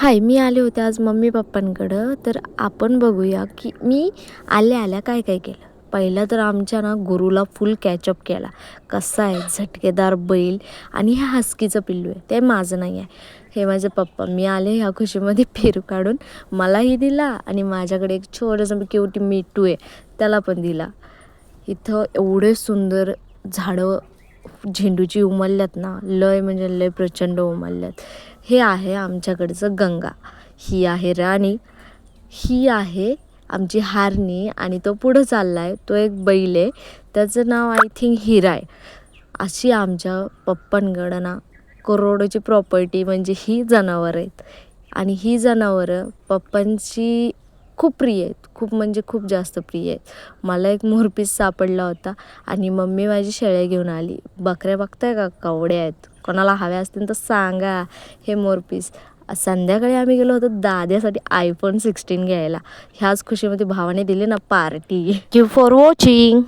हाय, मी आले होते आज मम्मी पप्पांकडं. तर आपण बघूया की मी आल्या काय काय केलं. पहिलं तर आमच्या ना गुरूला फुल कॅचअप केला. कसा आहे झटकेदार बैल आणि हे हस्कीचं पिल्लू आहे, ते माझं नाही आहे, हे माझे पप्पा. मी आले ह्या खुशीमध्ये पेरू काढून मलाही दिला आणि माझ्याकडे एक छोटंसं क्यूट मिठू आहे, त्याला पण दिला. इथं एवढे सुंदर झाडं झेंडूची उमलल्यात ना, लय म्हणजे लय प्रचंड उमलल्यात. हे आहे आमच्याकडचं गंगा, ही आहे राणी, ही आहे आमची हारणी आणि तो पुढं चालला आहे, तो एक बैल आहे, त्याचं नाव आय थिंक हिरा आहे. अशी आमच्या पप्पांकडं ना करोडोची प्रॉपर्टी म्हणजे ही जनावरं आहेत. आणि ही जनावरं पप्पांची खूप प्रिय आहेत, खूप म्हणजे खूप जास्त प्रिय आहेत. मला एक मोरपीस सापडला होता आणि मम्मी माझी शेळ्या घेऊन आली. बकऱ्या बघताय का, कवड्या आहेत, कोणाला हव्या असतील तर सांगा हे मोरपीस. संध्याकाळी आम्ही गेलो होतो दाद्यासाठी iPhone 16 घ्यायला. ह्याच खुशीमध्ये भावाने दिली ना पार्टी. Thank you for watching.